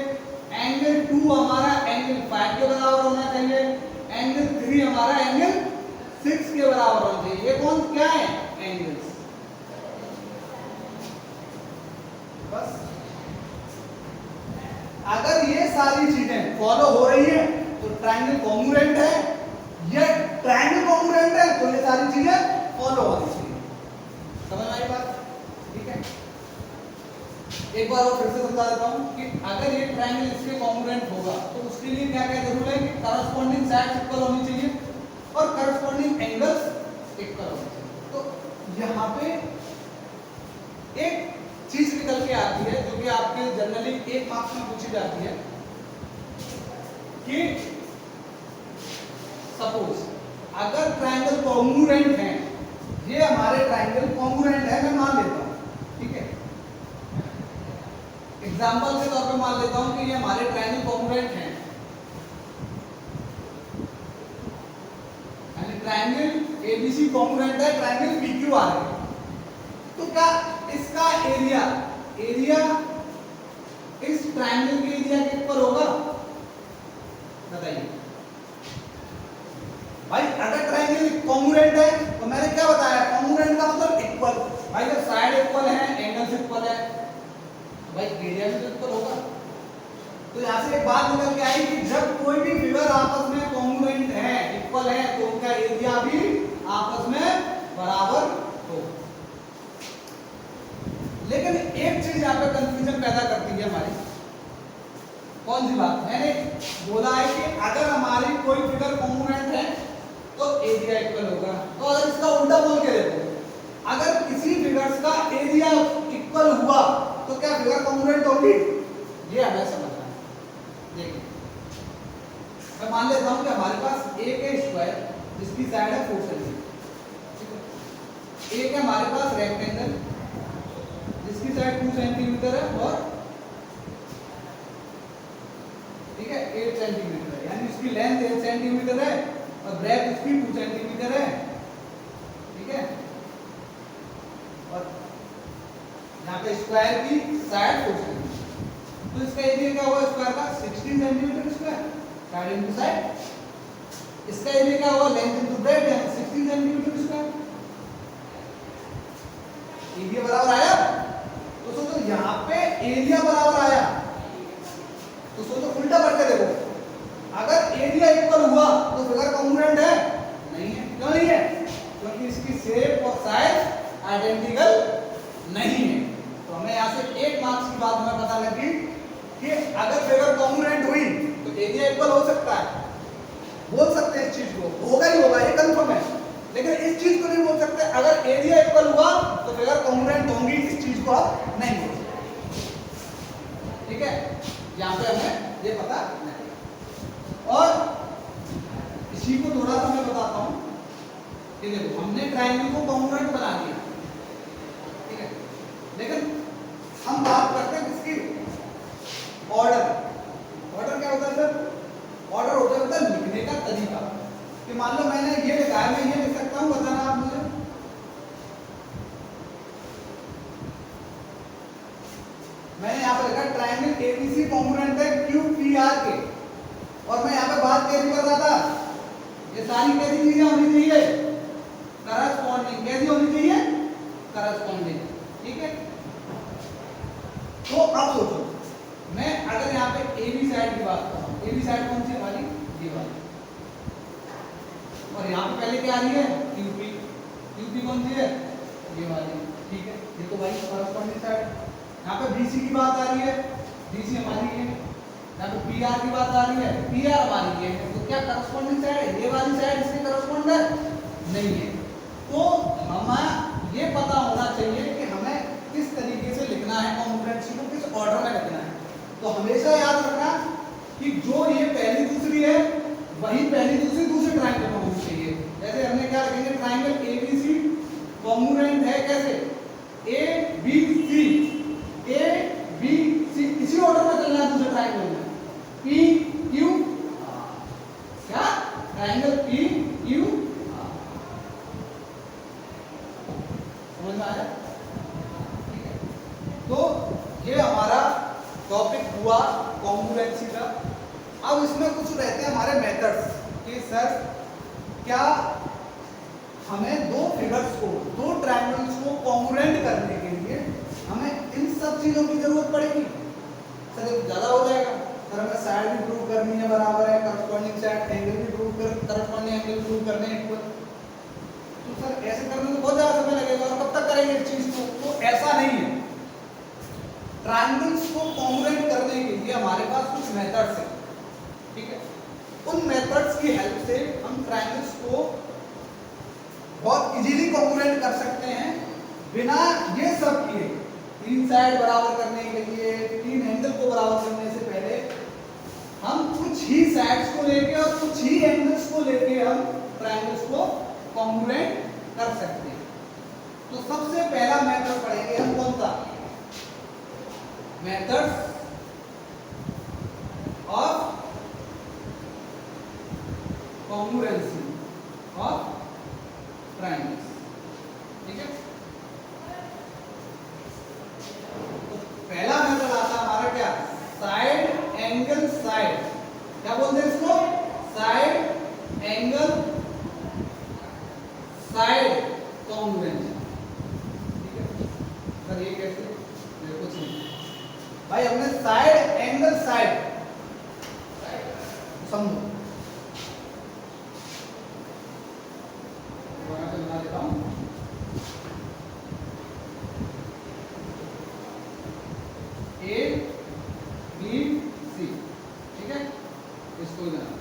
A: एंगल 2 हमारा एंगल 5 के बराबर होना चाहिए, एंगल 3 हमारा एंगल 6 के बराबर होना चाहिए। ये कौन क्या है? एंगल्स। बस अगर ये सारी चीजें फॉलो हो रही है तो ट्रायंगल कॉन्ग्रुएंट है। ये ट्रायंगल कॉन्ग्रुएंट है तो ये सारी चीजें फॉलो होनी चाहिए। समझ आई बात? ठीक है, एक बार और फिर से समझा देता हूं कि अगर ये ट्रायंगल इसके कॉन्ग्रुएंट होगा तो उसके लिए क्या क्या जरूर है कि करस्पॉन्डिंग साइड्स इक्वल होनी चाहिए और करस्पॉन्डिंग एंगल्स इक्वल होना चाहिए। तो यहाँ पे एक चीज निकल के आती है जो कि आपके जनरली 1 मार्क्स में पूछी जाती है कि सपोज अगर ट्रायंगल कॉन्ग्रुएंट है, ये हमारे ट्रायंगल कॉन्ग्रुएंट है, मैं मान लेता हूं, ठीक है, एग्जांपल के तौर पे मान लेता हूं कि ये हमारे ट्रायंगल कॉन्ग्रुएंट है, यानी ट्रायंगल एबीसी कॉन्ग्रुएंट है ट्रायंगल पीक्यूआर है। तो क्या इसका एरिया इस ट्रायंगल के एरिया के इक्वल होगा? बताइए भाई। अगर ट्रायंगल कॉन्ग्रुएंट है तो मैंने क्या बताया, कॉन्ग्रुएंट का मतलब इक्वल। भाई जब साइड इक्वल है, एंगल्स इक्वल है, तो भाई एरिया भी तो इक्वल होगा। तो यहां से एक बात निकल के आई कि जब कोई भी फिगर आपस में कॉन्ग्रुएंट है, इक्वल है, तो उनका एरिया भी आपस में बराबर हो। लेकिन एक चीज यहाँ पे कंफ्यूजन पैदा करती है हमारी। कौन सी बात? मैंने बोला है कि अगर हमारी कोई फिगर कॉन्ग्रुएंट है तो एरिया इक्वल होगा। तो अगर इसका उल्टा बोल के देखो, अगर किसी फिगर्स का एरिया इक्वल हुआ तो क्या फिगर कॉन्ग्रुएंट होगी? ये हमें समझना है। देखिए मैं मान लेता हूं कि हमारे पास एक है स्क्वायर जिसकी साइड है 4 सेंटीमीटर, एक है हमारे पास रेक्टेंगल जिसकी साइड 2 सेंटीमीटर है और ठीक है 8 सेंटीमीटर है, यानी इसकी लेंथ 8 सेंटीमीटर है और ब्रेथ इसकी 2 सेंटीमीटर है, ठीक है। और यहाँ पे स्क्वायर की साइड 4 सेंटीमीटर, तो इसका एरिया क्या होगा स्क्वायर का? 16 centimetre square, side into side. इसका एरिया क्या होगा? लेंथ इनटू ब्रेथ, यानी 16 सेंटीमीटर स्क्वायर। एरिया बराबर आया। तो सोचो यहाँ पे एरिया बराबर आया, तो सोचो उल्टा पढ़ के देखो, अगर एरिया इक्वल हुआ तो फिगर कॉन्ग्रुएंट है? नहीं है। क्यों नहीं है? क्योंकि इसकी शेप और साइज आइडेंटिकल नहीं है। तो हमें यहाँ से 1 मार्क्स की बात हमें पता लगी कि अगर फिगर कॉन्ग्रुएंट हुई तो एरिया इक्वल हो सकता है, बोल सकते हैं इस चीज को, होगा ही होगा, ये कंफर्म है। लेकिन इस चीज को नहीं बोल सकते अगर एरिया इक्वल हुआ तो फिगर कॉन्ग्रुएंट होंगी, इस चीज को आप नहीं बोल सकते, ठीक है। यहाँ पे हमें ये पता नहीं। और इसी को थोड़ा सा मैं बताता हूं कि देखो हमने ट्रायंगल को कॉन्ग्रुएंट बना दिया, ठीक है, लेकिन हम बात करते हैं इसकी ऑर्डर क्या होता है सर? ऑर्डर होता है लिखने का तरीका। कि मान लो मैंने ये लिखा है, मैं ये लिख सकता हूं, बताना आप मुझे। मैंने यहाँ पे लिखा ट्रायंगल एबीसी कॉन्ग्रुएंट है क्यूपीआर के, और मैं यहाँ पे बात कैसी कर रहा था, ये सारी कैसी चीजें होनी चाहिए? करस्पॉन्डिंग। कैसी होनी चाहिए? करस्पॉन्डिंग, ठीक है। तो अब सोचो, मैं अगर यहाँ पे एबी साइड की बात कर रहा हूँ, एबी साइड कौन सी वाली? ये वाली। और यहाँ पे पहले क्या आ रही है? यूपी। यूपी कौन सी है? ये वाली, ठीक है। ये तो भाई करस्पॉन्डिंग साइड। यहाँ पे बीसी की बात आ रही है, बीसी हमारी है। यहाँ पे पीआर की बात आ रही है, पीआर हमारी है। तो क्या करस्पॉन्डिंग साइड है? ये वाली साइड इसके करस्पॉन्ड है? नहीं है। तो हमें ये पता होना चाहिए कि हमें किस तरीके से लिखना है कॉन्ग्रुएंसी को, किस ऑर्डर में लिखना है। तो हमेशा याद रखना कि जो ये पहली दूसरी है वही पहली दूसरी दूसरे ट्रायंगल में होनी चाहिए। जैसे हमने क्या लिखेंगे, ट्रायंगल एबीसी कॉन्ग्रुएंट है कैसे? ए बी सी, ए बी सी, इसी ऑर्डर में चलना है दूसरे ट्रायंगल में। पी क्यू, क्या ट्रायंगल पी क्यू, समझ में आया? ठीक है। तो ये हमारा टॉपिक हुआ कॉन्ग्रुएंसी का। अब इसमें कुछ रहते हैं हमारे मेथड्स कि सर क्या हमें दो फिगर्स को, दो ट्रायंगल्स को कॉन्ग्रुएंट करने के लिए हमें इन सब चीजों की जरूरत पड़ेगी? सर ज्यादा हो जाएगा। सर हमें साइड भी प्रूव करनी है बराबर है, करस्पॉन्डिंग साइड, एंगल भी प्रूव कर, करस्पॉन्डिंग एंगल प्रूव करने हैं इक्वल। तो सर ऐसे करने में बहुत ज्यादा समय लगेगा और कब तक करेंगे इस चीज को? तो ऐसा नहीं है। ट्रायंगल्स को कॉन्ग्रुएंट करने के लिए हमारे पास कुछ मेथड्स हैं, ठीक है। उन मेथड्स की हेल्प से हम ट्रायंगल्स को बहुत इजीली कॉन्ग्रुएंट कर सकते हैं बिना ये सब किए। तीन साइड बराबर करने के लिए, तीन एंगल को बराबर करने से पहले हम कुछ ही साइड्स को लेके और कुछ ही एंगल्स को लेके हम ट्रायंगल्स को कॉन्ग्रुएंट कर सकते हैं। तो सबसे पहला मेथड पढ़ेंगे हम कौन सा, methods of congruency of triangles. ठीक है, तो पहला मेथड आता है हमारा क्या, साइड एंगल साइड, क्या बोलते हैं इसको, साइड एंगल साइड कॉन्ग्रुएंसी। ठीक है सर, ये कैसे, कुछ नहीं भाई, हमने साइड एंगल साइड समझो, चलना देता हूं। ए बी सी, ठीक है, इसको लेना।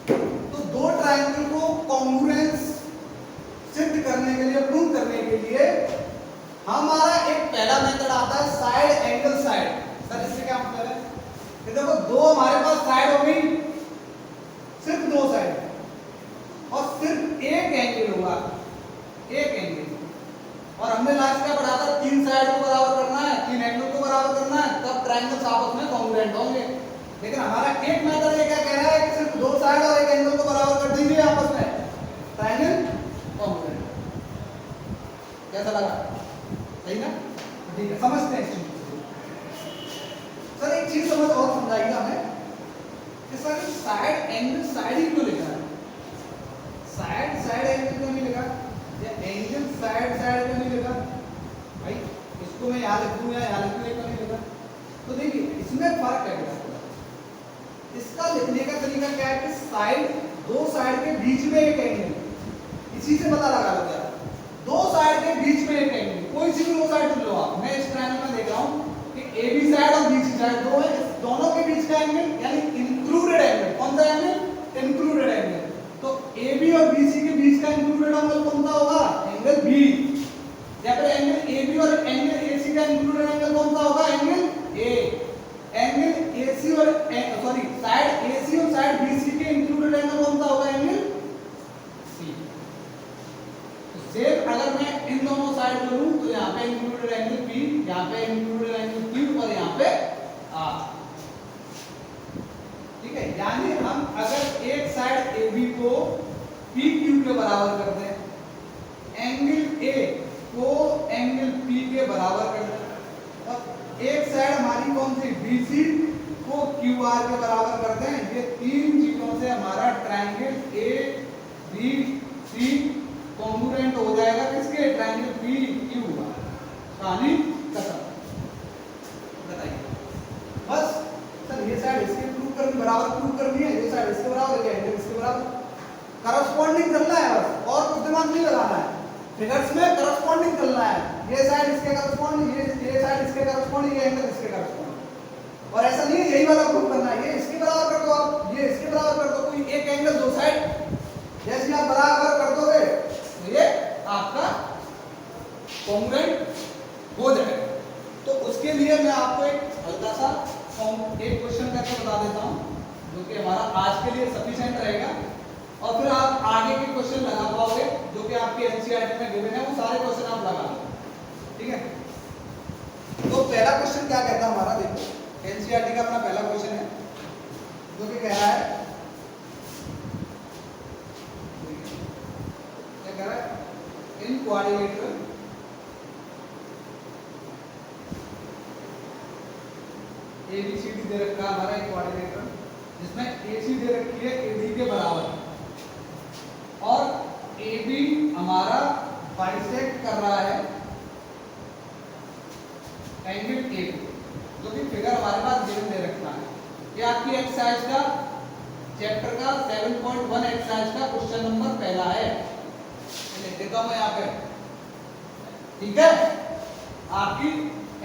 A: तो दो ट्रायंगल को कॉन्ग्रुएंस सिद्ध करने के लिए, प्रूव करने के लिए हमारा एक पहला मेथड आता है साइड एंगल साइड। सर इससे क्या मतलब है कि देखो दो हमारे पास साइड हो गई, सिर्फ दो साइड, और सिर्फ एक एंगल होगा, एक एंगल, और हमने लास्ट क्या पढ़ा था, तीन साइड को बराबर करना है, तीन एंगल को बराबर करना है, तब ट्रायंगल्स आपस में कॉन्ग्रुएंट होंगे। लेकिन हमारा एक मेथड ये क्या कह रहा है कि सिर्फ दो साइड और एक एंगल को बराबर कर दीजिए आपस में, ट्रायंगल कॉन्ग्रुएंट। कैसा लगा, सही ना, ठीक है, समझते हैं इस चीज को। सर एक चीज समझ और समझाइए हमें कि सर साइड एंगल साइड ही क्यों लिखा है, साइड साइड एंगल क्यों नहीं लिखा, या एंगल साइड साइड क्यों नहीं लिखा भाई, इसको मैं यहाँ लिखूं या यहाँ लिखूं, क्यों नहीं लिखा। तो देखिए इसमें फर्क है, इसका लिखने का तरीका क्या है कि साइड, दो साइड के बीच में एक एंगल, इसी से पता लगा लो क्या, दो साइड के बीच में एक एंगल, कोई सी भी दो साइड चुन लो आप। मैं इस ट्रायंगल में देख रहा हूं कि ए बी साइड और बी सी साइड दो है, दोनों के बीच का एंगल यानी इंक्लूडेड एंगल, कौन सा एंगल, इंक्लूडेड एंगल। तो ए बी और बी सी के बीच का इंक्लूडेड एंगल कौन सा होगा, एंगल बी। या फिर एंगल ए बी और एंगल ए सी का इंक्लूडेड एंगल कौन सा होगा, एंगल ए। एंगल ए सी और सॉरी साइड ए सी और साइड बी सी के इंक्लूडेड एंगल कौन सा होगा, एंगल सी। सेम अगर मैं इन दोनों साइड को लूं तो यहाँ पे इंक्लूडेड एंगल P, यहाँ पे इंक्लूडेड एंगल Q और यहाँ पे R। ठीक है, यानी हम अगर एक साइड AB को PQ के बराबर कर दें, एंगल A को एंगल P के बराबर कर दें, और एक साइड हमारी कौन सी BC को QR के बराबर कर दें, ये तीन चीजों से हमारा ट्रायंगल ABC कॉन्ग्रुएंट हो जाएगा किसके, ट्रायंगल PQ। कहानी खत्म। बताइए बस सर, ये साइड इसके प्रूव करनी, बराबर प्रूव करनी है, ये साइड इसके बराबर है, एंगल इसके बराबर, करस्पॉन्डिंग करना है बस, और कुछ दिमाग नहीं लगाना है, फिगर्स में करस्पॉन्डिंग करना है, ये साइड इसके करस्पॉन्डिंग, ये साइड इसके करस्पॉन्डिंग, ये एंगल इसके करस्पॉन्डिंग। और ऐसा नहीं है यही वाला प्रूव करना है, ये इसके बराबर कर दो आप, ये इसके बराबर कर दो, कोई एक एंगल दो साइड जैसे आप बराबर कर दोगे तो ये आपका कॉन्ग्रुएंट हो जाएगा। तो उसके लिए मैं आपको एक हल्का सा एक क्वेश्चन करके बता देता हूं, जो कि हमारा आज के लिए सफिशिएंट रहेगा, और फिर आप आगे के क्वेश्चन लगा पाओगे जो कि आपकी एनसीईआरटी में गिवन है, वो सारे क्वेश्चन आप लगा लो। ठीक है, तो पहला क्वेश्चन क्या कहता है हमारा, देखो एनसीईआरटी का अपना पहला क्वेश्चन है जो कि कह रहा है, क्या कह रहा है, इन क्वाड्रिलेटरल ABCD दे रखा है हमारा एक क्वाड्रिलेटरल, जिसमें AC दे रखी है AD के बराबर, और AB हमारा बाइसेक्ट कर रहा है एंगल A को, जो कि फिगर हमारे पास गिवन दे रखा है। ये आपकी एक्सरसाइज का चैप्टर का 7.1 एक्सरसाइज का क्वेश्चन नंबर पहला है, लिख देता हूं यहाँ पे। ठीक है, आपकी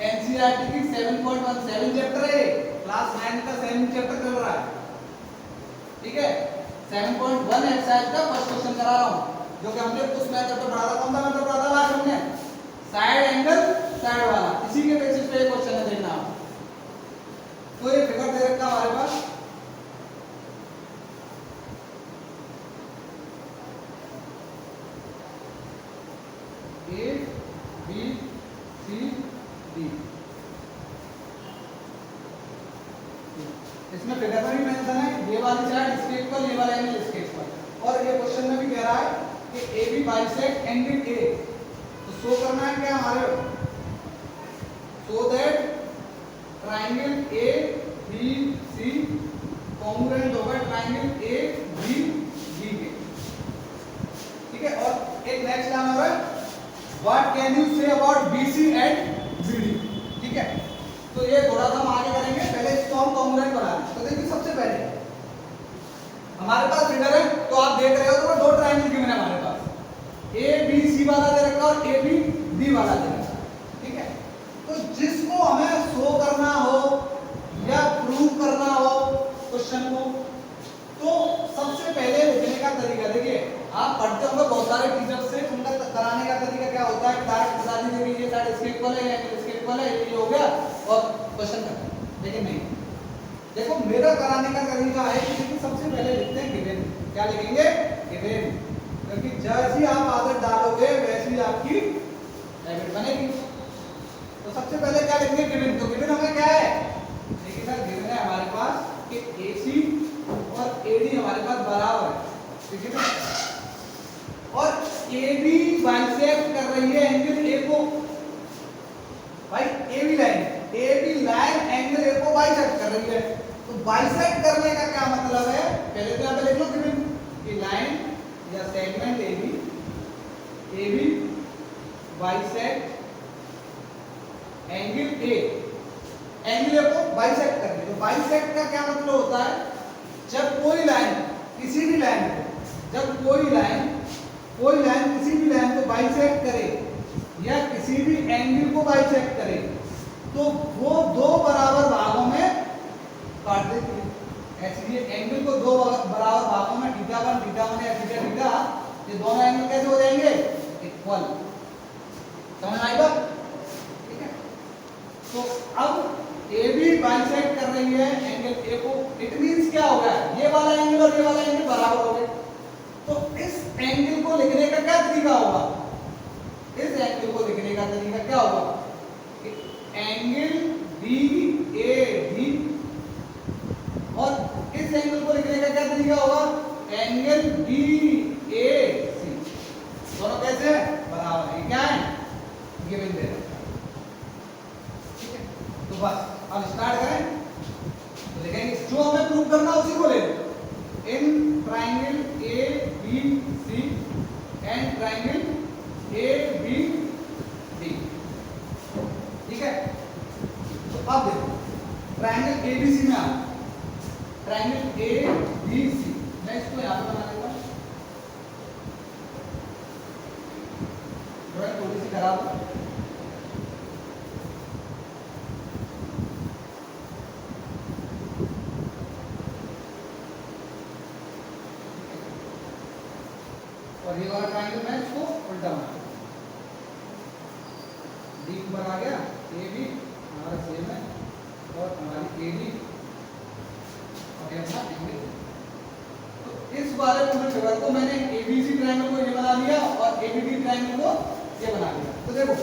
A: एनसीईआरटी की 7.17 चैप्टर है, क्लास 9 का 7 चैप्टर चल रहा है, ठीक है। 7.1 एक्सरसाइज का फर्स्ट क्वेश्चन करा रहा हूं, जो कि हमने उस मेथड पे पढ़ा था। कौन सा मेथड पढ़ा था लास्ट हमने? साइड एंगल साइड वाला। इसी के बेसिस पे क्वेश्चन है, देखना आप। तो ये फिगर दे रखा हमारे पास, ए बी सी डी। इसमें फिगर में भी मेंशन है, ये वाली साइड इसके इक्वल, ये वाला एंगल इसके इक्वल। और ये क्वेश्चन में भी कह रहा है कि A B bisect angle A. तो शो करना है क्या हमारे, so that triangle A B C congruent होगा ट्रायंगल ए बी डी के, ठीक है। और एक नेक्स्ट नाम है, what can you say about BC and BD, ठीक है। तो ये थोड़ा सा हम आगे करेंगे, पहले इसको हम कॉन्ग्रुएंट बना लें। तो देखिए सबसे पहले हमारे पास फिगर है, तो आप देख रहे हो तो दो ट्रायंगल गिवन है हमारे पास, ए बी सी वाला दे रखा और ए बी डी वाला दे रखा, ठीक है। तो जिसको हमें शो करना हो या प्रूव करना हो क्वेश्चन को, तो सबसे पहले लिखने का तरीका, देखिए आप पढ़ते होंगे बहुत सारे टीचर से, उनका कराने का तरीका क्या होता है, डायरेक्ट बता दीजिए कि ये साइड इसके इक्वल है या इसके इक्वल है, ये हो गया और क्वेश्चन खत्म। लेकिन नहीं, देखो मेरा कराने का तरीका है कि सबसे पहले लिखते हैं गिवन। क्या लिखेंगे? गिवन, क्योंकि जैसी आप आदत डालोगे वैसी आपकी हैबिट बनेगी। तो सबसे पहले क्या लिखेंगे? गिवन। तो गिवन हमें क्या है? देखिए सर, गिवन है हमारे पास कि AC और AD हमारे पास बराबर है, ठीक है। और AB बाइसेक्ट कर रही है एंगल A को, भाई AB लाइन एंगल A को बाइसेक्ट कर रही है। तो बाइसेक्ट करने का क्या मतलब है? पहले तो यहाँ पे लिख लो गिवन कि लाइन या segment AB bisect angle A, angle A को बाइसेक्ट कर रही है। तो बाइसेक्ट का क्या मतलब होता है? जब कोई लाइन किसी भी लाइन को, जब कोई लाइन किसी भी लाइन को बाइसेक्ट करे या किसी भी एंगल को बाइसेक्ट करे, तो वो दो बराबर भागों में काट देती है। ऐसे ये एंगल को दो बराबर भागों में θ1 θ1 या θ, ये दोनों एंगल कैसे हो जाएंगे? इक्वल। समझ में आई बात? ठीक है। तो अब AB बाइसेक्ट कर रही है एंगल A को, इट मींस क्या होगा? ये वाला एंगल और ये वाला एंगल बराबर हो गए। तो इस एंगल को लिखने का क्या तरीका होगा? इस एंगल को लिखने का तरीका क्या होगा? एंगल BAD, और इस एंगल को लिखने का क्या तरीका होगा? Angle BAC। दोनों कैसे हैं? बराबर है। क्या है? गिवन दे रखा है, ठीक है। तो बस अब स्टार्ट करें। तो देखेंगे जो हमें प्रूव करना उसी को ले लो। इन triangle ABC and triangle ABD, ठीक है। तो अब देखो ट्रायंगल ABC में आ, ट्रायंगल ABC, मैं इसको यहाँ पे बना लेता हूँ, थोड़ी सी खराब है। और ये वाला ट्रायंगल मैं इसको उल्टा बना, D ऊपर आ गया, AB हमारा सेम है और हमारी AD और ये अपना एंगल। तो इस वाले पूरे फिगर को मैंने ABC ट्रायंगल को ये बना लिया और ABD ट्रायंगल को ये बना लिया। तो देखो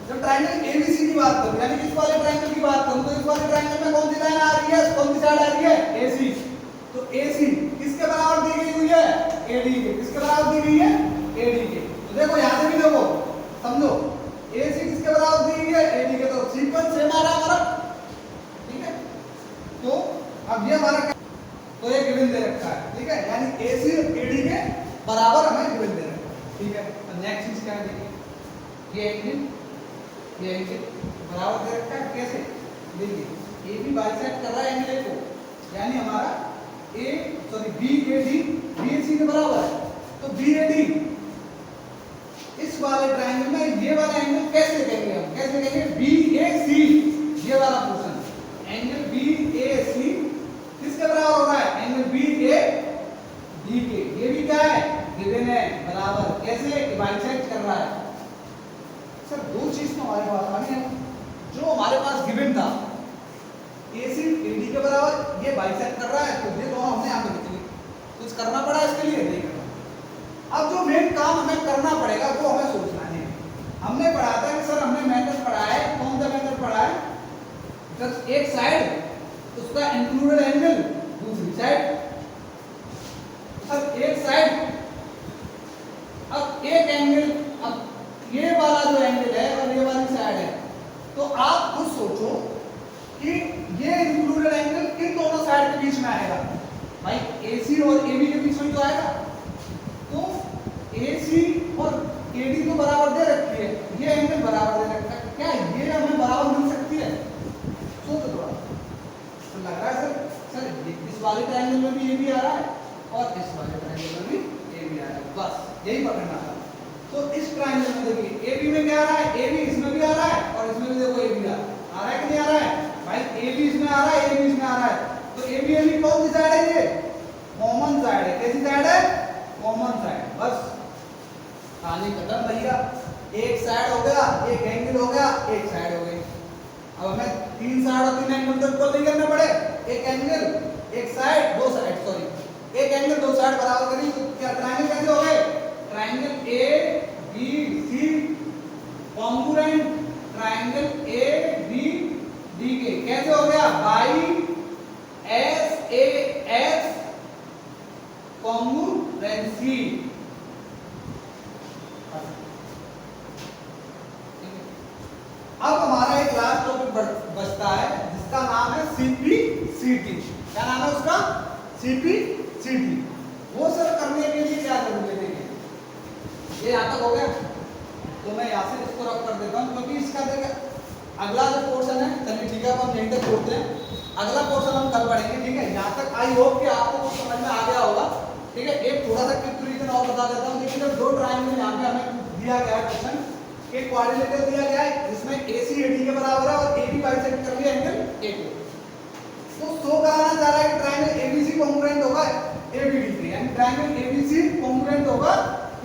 A: जब ट्रायंगल ABC की बात करूं, यानी इस वाले ट्रायंगल की बात करूं, तो इस वाले ट्रायंगल में कौन सी लाइन आ रही है? कौन सी साइड आ रही है? AC। तो AC किसके बराबर दी गई हुई है? AD के। किसके बराबर दी गई है? AD के। तो देखो यहां से भी देखो, समझो AC किसके बराबर दी गई है? AD के। तो सीक्वेंस सेम आ रहा है हमारा, ठीक है। तो अब ये हमारा, तो ये गिवन दे रखा है, ठीक है, यानी AC और AD के बराबर हमें गिवन दे रखा है, ठीक है। तो नेक्स्ट चीज क्या है? देखिए ये एंगल बराबर दे रखा है, कैसे? देखिए AB बाइसेक्ट कर रहा है एंगल A को, यानी हमारा BAD BAC के बराबर है। तो BAD इस वाले ट्रायंगल में ये वाला एंगल कैसे लिखेंगे हम? कैसे लिखेंगे? ये वाला पोर्शन एंगल बी ए सी किसके बराबर हो रहा है, एंगल बी ए डी के। ये भी क्या है, गिवन है, बराबर। कैसे, बाइसेक्ट कर रहा है। सर दो चीज तो हमारे पास आ गई, जो हमारे पास गिवन था AC AD के बराबर, ये बाइसेक्ट कर रहा है, तो ये दोनों हमने यहाँ पे लिख ली। कुछ करना पड़ा इसके लिए, नहीं करना। अब जो मेन काम हमें करना पड़ेगा वो हमें सोचना है। हमने पढ़ा था कि सर हमने मेथड पढ़ा है, कौन सा मेथड पढ़ा है, जब एक साइड उसका इंक्लूडेड एंगल, दूसरी साइड, अब एक साइड, अब एक एंगल, अब ये वाला जो एंगल है और ये वाली साइड है, तो आप खुद सोचो कि ये इंक्लूडेड एंगल किन दोनों साइड के बीच में आएगा। भाई AC और AB के बीच में तो आएगा, तो AC और AD तो बराबर दे रखी है, ये एंगल बराबर दे रखा है, क्या ये हमें बराबर मिल सकती है? सोचो थोड़ा। तो लग रहा है सर इस वाले ट्रायंगल में भी AB आ रहा है और इस वाले ट्रायंगल में भी AB आ रहा है, बस यही पकड़ना था। तो इस ट्रायंगल में देखिए AB में क्या आ रहा है, AB इसमें भी आ रहा है और इसमें भी देखो AB आ रहा है कि नहीं आ रहा है? भाई AB इसमें आ रहा है, AB इसमें आ रहा है, तो AB कौन सी साइड है, ये कॉमन साइड है। कैसी साइड है, कॉमन साइड। बस कहानी खत्म भैया। एक साइड हो गया, एक एंगल हो गया, एक साइड हो गई। अब हमें तीन साइड और तीन एंगल तो इक्वल नहीं करने पड़े, एक एंगल एक साइड दो साइड, सॉरी एक एंगल दो साइड बराबर करी, तो क्या ट्रायंगल कैसे हो गए, triangle A B C congruent triangle A B D के। कैसे हो गया, by S A S congruency. अब हमारा एक लास्ट टॉपिक बचता है जिसका नाम है CPCT। क्या नाम है उसका, CPCT। वो सर करने के लिए क्या करूंगे, देखिए ये यहाँ तक हो गया, तो मैं यहाँ से इसको रख कर देता हूँ, क्योंकि इसका देखिए अगला जो पोर्शन है, चलिए ठीक है अब हम यहीं तक छोड़ते हैं, अगला पोर्शन हम कल पढ़ेंगे। ठीक है, यहाँ तक आई होप कि आपको कुछ समझ में आ गया होगा। ठीक है, एक थोड़ा सा क्विक रीजन और बता देता हूँ। देखिए जब दो ट्रायंगल यहाँ पे हमें दिया गया है क्वेश्चन, एक क्वाड्रिलेटरल दिया गया है जिसमें AC AD के बराबर है और AB बाइसेक्ट कर लिया एंगल A को, तो शो कराना चाह रहा है कि ट्रायंगल ABC कॉन्ग्रुएंट होगा ABD के, यानी ट्रायंगल ABC कॉन्ग्रुएंट होगा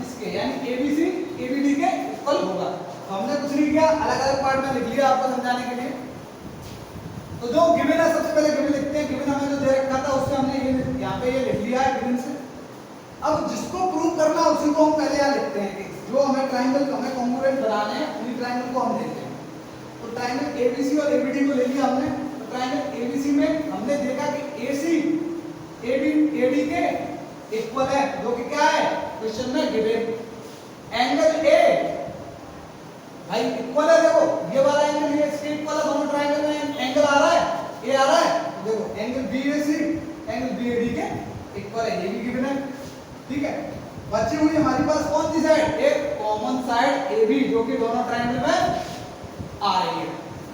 A: इसके, यानी ABC ABD के इक्वल होगा। तो हमने कुछ नहीं किया, अलग अलग पार्ट में लिख लिया आपको समझाने के लिए। तो जो गिवन है, सबसे पहले गिवन लिखते हैं। गिवन हमें जो दे रखा था उससे हमने ये यहाँ पे ये लिख लिया है गिवन से। अब जिसको प्रूव करना है उसी को हम पहले यहाँ लिखते हैं कि जो हमें ट्रायंगल हमें कॉन्ग्रुएंट बनाने हैं उन्हीं ट्रायंगल को हम देखते हैं। तो ट्रायंगल ABC और ABD को ले लिया हमने। तो ट्रायंगल ABC में हमने देखा कि AC AD के इक्वल है, जो कि क्या है क्वेश्चन में गिवन। एंगल A भाई इक्वल है, देखो ये वाला एंगल ये इसके इक्वल है, दोनों ट्रायंगल में एंगल आ रहा है, A आ रहा है, तो देखो एंगल BAC एंगल BAD के इक्वल है, ये भी गिवन है। ठीक है, बची हुई हमारी पास कौन सी साइड, एक कॉमन साइड AB जो कि दोनों ट्रायंगल में आ रही है।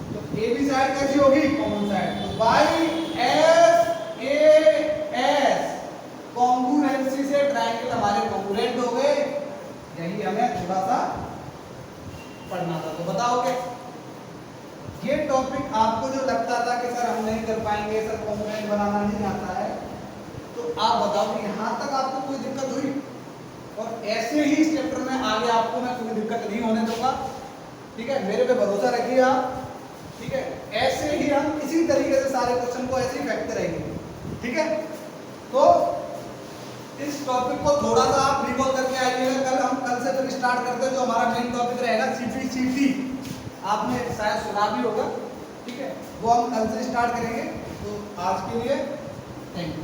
A: तो AB साइड कैसी होगी, कॉमन साइड, तो बाई SAS कॉन्ग्रुएंसी से ट्रायंगल हमारे कॉन्ग्रुएंट हो गए। यही हमें थोड़ा सा पढ़ना था। तो बताओ क्या ये टॉपिक आपको जो लगता था कि सर हम नहीं कर पाएंगे, सर कॉन्ग्रुएंट बनाना नहीं आता है, तो आप बताओ कि यहाँ तक आपको कोई दिक्कत हुई? और ऐसे ही इस चैप्टर में आगे आपको मैं कोई दिक्कत नहीं होने दूंगा। ठीक है, मेरे पे भरोसा रखिए आप। ठीक है, ऐसे ही हम इसी तरीके से सारे क्वेश्चन को ऐसे ही फेंकते रहेंगे। ठीक है, तो इस टॉपिक को थोड़ा सा आप रिकॉल करके आइएगा। कल से फिर स्टार्ट करते हैं जो हमारा मेन टॉपिक रहेगा CPCT। आपने शायद सुना भी होगा। ठीक है, वो हम कल से स्टार्ट करेंगे। तो आज के लिए थैंक यू।